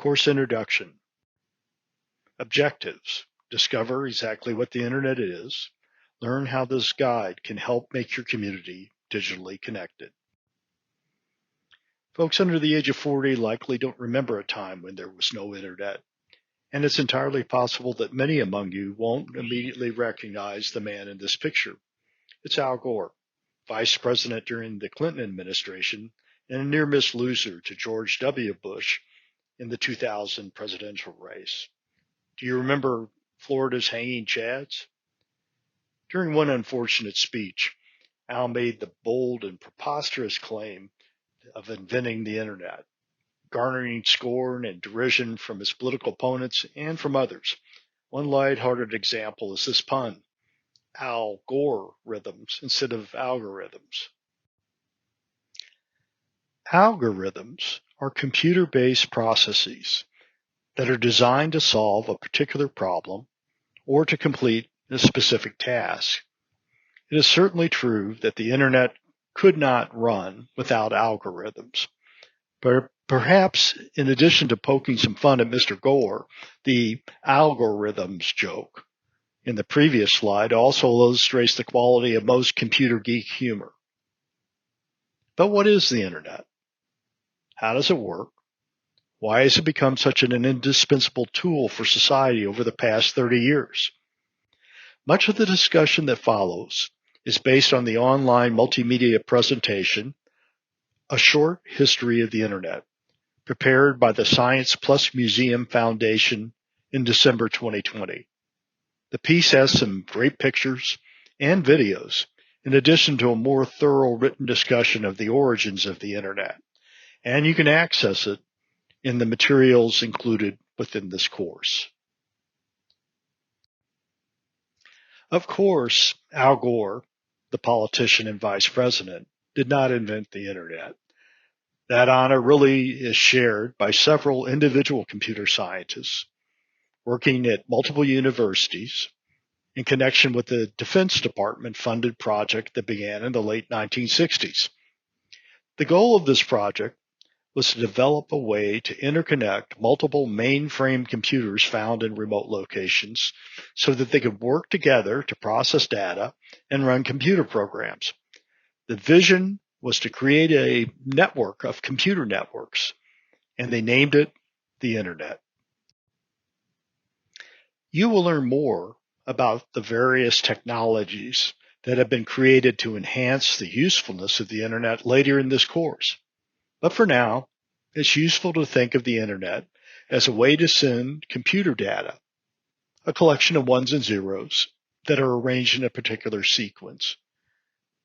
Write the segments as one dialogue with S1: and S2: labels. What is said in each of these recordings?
S1: Course Introduction. Objectives. Discover exactly what the Internet is. Learn how this guide can help make your community digitally connected. Folks under the age of 40 likely don't remember a time when there was no Internet, and it's entirely possible that many among you won't immediately recognize the man in this picture. It's Al Gore, Vice President during the Clinton administration and a near-miss loser to George W. Bush in the 2000 presidential race. Do you remember Florida's hanging chads? During one unfortunate speech, Al made the bold and preposterous claim of inventing the Internet, garnering scorn and derision from his political opponents and from others. One lighthearted example is this pun, Al Gore rhythms instead of algorithms. Algorithms are computer-based processes that are designed to solve a particular problem or to complete a specific task. It is certainly true that the Internet could not run without algorithms. But perhaps in addition to poking some fun at Mr. Gore, the algorithms joke in the previous slide also illustrates the quality of most computer geek humor. But what is the Internet? How does it work? Why has it become such an indispensable tool for society over the past 30 years? Much of the discussion that follows is based on the online multimedia presentation, A Short History of the Internet, prepared by the Science Plus Museum Foundation in December 2020. The piece has some great pictures and videos, in addition to a more thorough written discussion of the origins of the Internet, and you can access it in the materials included within this course. Of course, Al Gore, the politician and vice president, did not invent the Internet. That honor really is shared by several individual computer scientists working at multiple universities in connection with the Defense Department funded project that began in the late 1960s. The goal of this project was to develop a way to interconnect multiple mainframe computers found in remote locations so that they could work together to process data and run computer programs. The vision was to create a network of computer networks, and they named it the Internet. You will learn more about the various technologies that have been created to enhance the usefulness of the Internet later in this course. But for now, it's useful to think of the Internet as a way to send computer data, a collection of ones and zeros that are arranged in a particular sequence,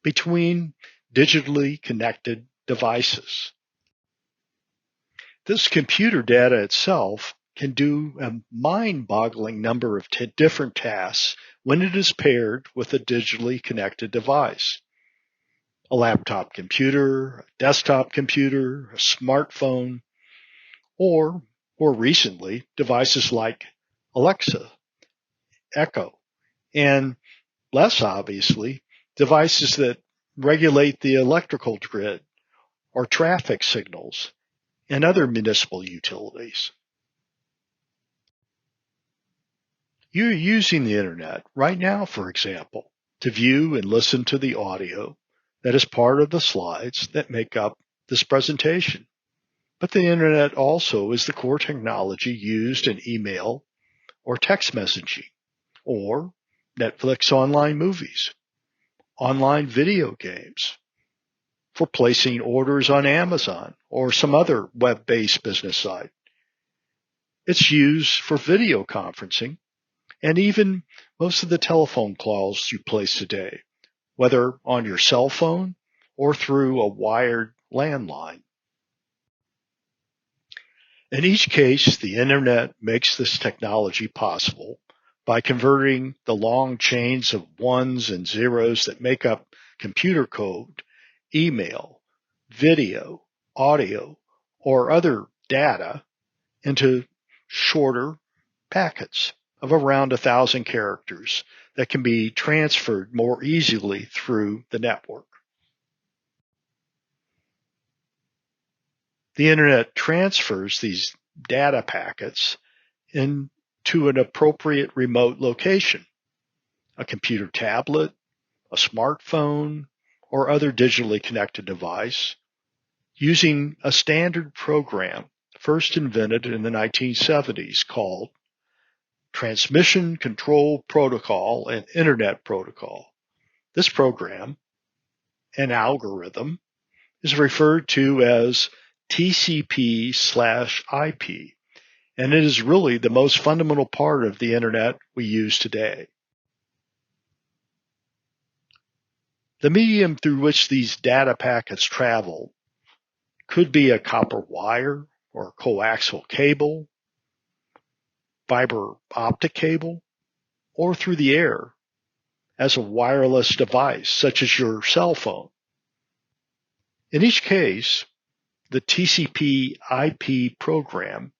S1: between digitally connected devices. This computer data itself can do a mind-boggling number of different tasks when it is paired with a digitally connected device. A laptop computer, a desktop computer, a smartphone, or more recently, devices like Alexa, Echo, and less obviously, devices that regulate the electrical grid or traffic signals and other municipal utilities. You're using the Internet right now, for example, to view and listen to the audio that is part of the slides that make up this presentation. But the Internet also is the core technology used in email or text messaging, or Netflix online movies, online video games, for placing orders on Amazon or some other web-based business site. It's used for video conferencing and even most of the telephone calls you place today, whether on your cell phone or through a wired landline. In each case, the Internet makes this technology possible by converting the long chains of ones and zeros that make up computer code, email, video, audio, or other data into shorter packets of around 1,000 characters that can be transferred more easily through the network. The Internet transfers these data packets into an appropriate remote location, a computer tablet, a smartphone, or other digitally connected device, using a standard program first invented in the 1970s called Transmission Control Protocol and Internet Protocol. This program, an algorithm, is referred to as TCP/IP, and it is really the most fundamental part of the Internet we use today. The medium through which these data packets travel could be a copper wire or coaxial cable, fiber optic cable, or through the air as a wireless device such as your cell phone. In each case, the TCP/IP program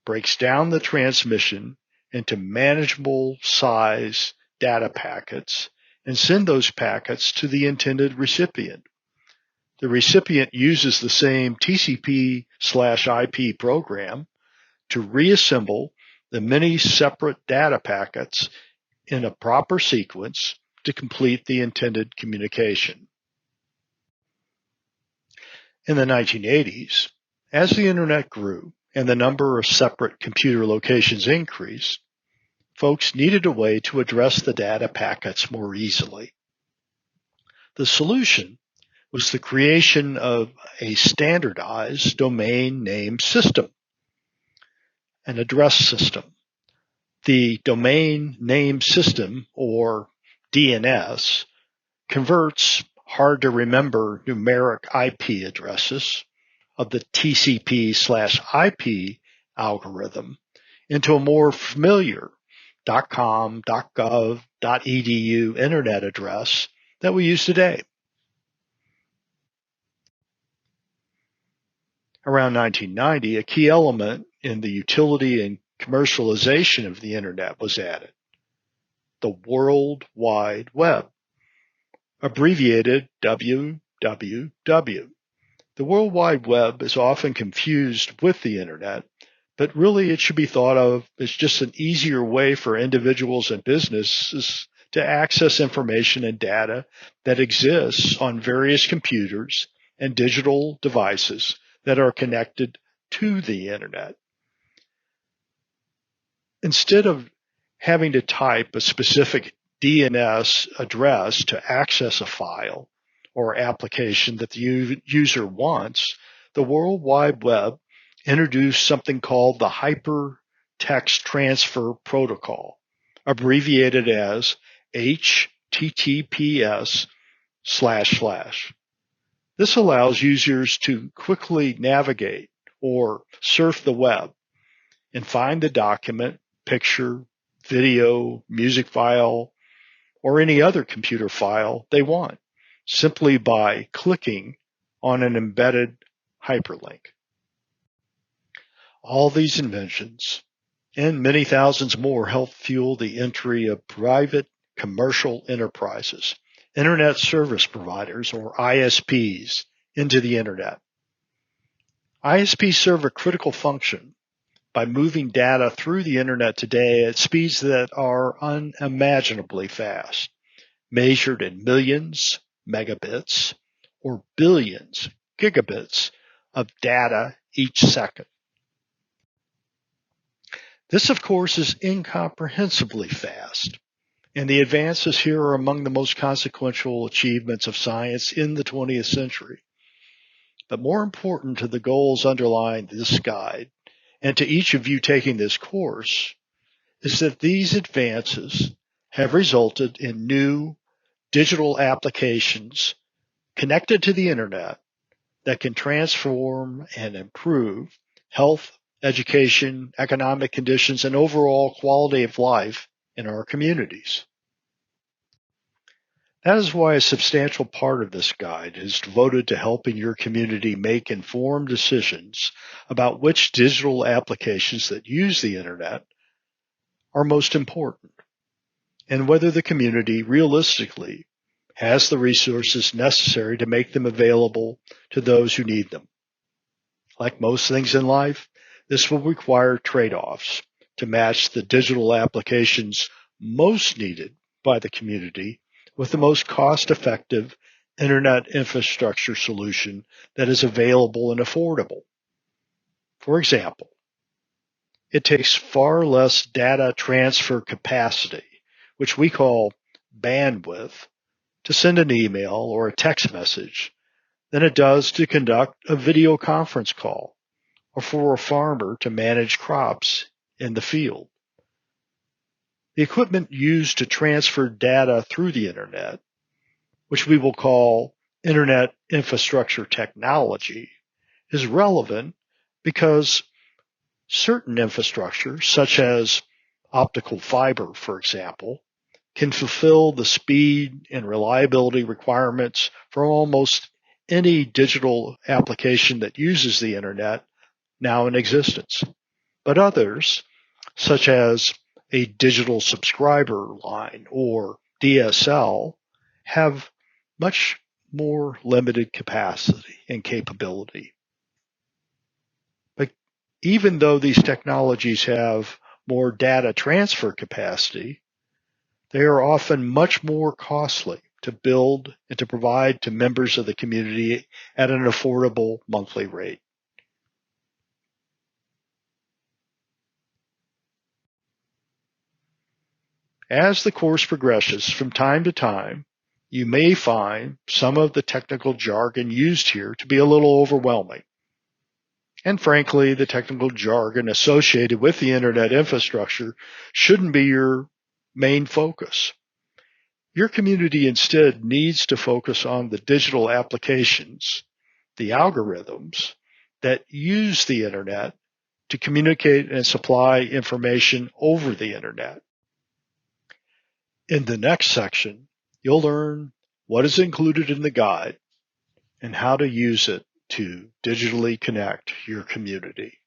S1: breaks down the transmission into manageable size data packets and send those packets to the intended recipient. The recipient uses the same TCP/IP program to reassemble the many separate data packets in a proper sequence to complete the intended communication. In the 1980s, as the Internet grew and the number of separate computer locations increased, folks needed a way to address the data packets more easily. The solution was the creation of a standardized domain name system, an address system. The domain name system, or DNS, converts hard-to-remember numeric IP addresses of the TCP/IP algorithm into a more familiar .com, .gov, .edu internet address that we use today. Around 1990, a key element in the utility and commercialization of the Internet was added: the World Wide Web, abbreviated WWW. The World Wide Web is often confused with the Internet, but really it should be thought of as just an easier way for individuals and businesses to access information and data that exists on various computers and digital devices that are connected to the Internet. Instead of having to type a specific DNS address to access a file or application that the user wants, the World Wide Web introduced something called the Hypertext Transfer Protocol, abbreviated as HTTPS//. This allows users to quickly navigate or surf the web and find the document, picture, video, music file, or any other computer file they want, simply by clicking on an embedded hyperlink. All these inventions, and many thousands more, help fuel the entry of private commercial enterprises, Internet Service Providers, or ISPs, into the Internet. ISPs serve a critical function by moving data through the Internet today at speeds that are unimaginably fast, measured in millions megabits or billions gigabits of data each second. This, of course, is incomprehensibly fast, and the advances here are among the most consequential achievements of science in the 20th century. But more important to the goals underlying this guide, and to each of you taking this course, is that these advances have resulted in new digital applications connected to the Internet that can transform and improve health, education, economic conditions, and overall quality of life in our communities. That is why a substantial part of this guide is devoted to helping your community make informed decisions about which digital applications that use the Internet are most important, and whether the community realistically has the resources necessary to make them available to those who need them. Like most things in life, This will require trade-offs to match the digital applications most needed by the community with the most cost-effective internet infrastructure solution that is available and affordable. For example, it takes far less data transfer capacity, which we call bandwidth, to send an email or a text message than it does to conduct a video conference call or for a farmer to manage crops in the field. The equipment used to transfer data through the internet, which we will call internet infrastructure technology, is relevant because certain infrastructure, such as optical fiber, for example, can fulfill the speed and reliability requirements for almost any digital application that uses the internet now in existence. But others, such as a digital subscriber line or DSL, have much more limited capacity and capability. But even though these technologies have more data transfer capacity, they are often much more costly to build and to provide to members of the community at an affordable monthly rate. As the course progresses from time to time, you may find some of the technical jargon used here to be a little overwhelming. And frankly, the technical jargon associated with the internet infrastructure shouldn't be your main focus. Your community instead needs to focus on the digital applications, the algorithms that use the internet to communicate and supply information over the internet. In the next section, you'll learn what is included in the guide and how to use it to digitally connect your community.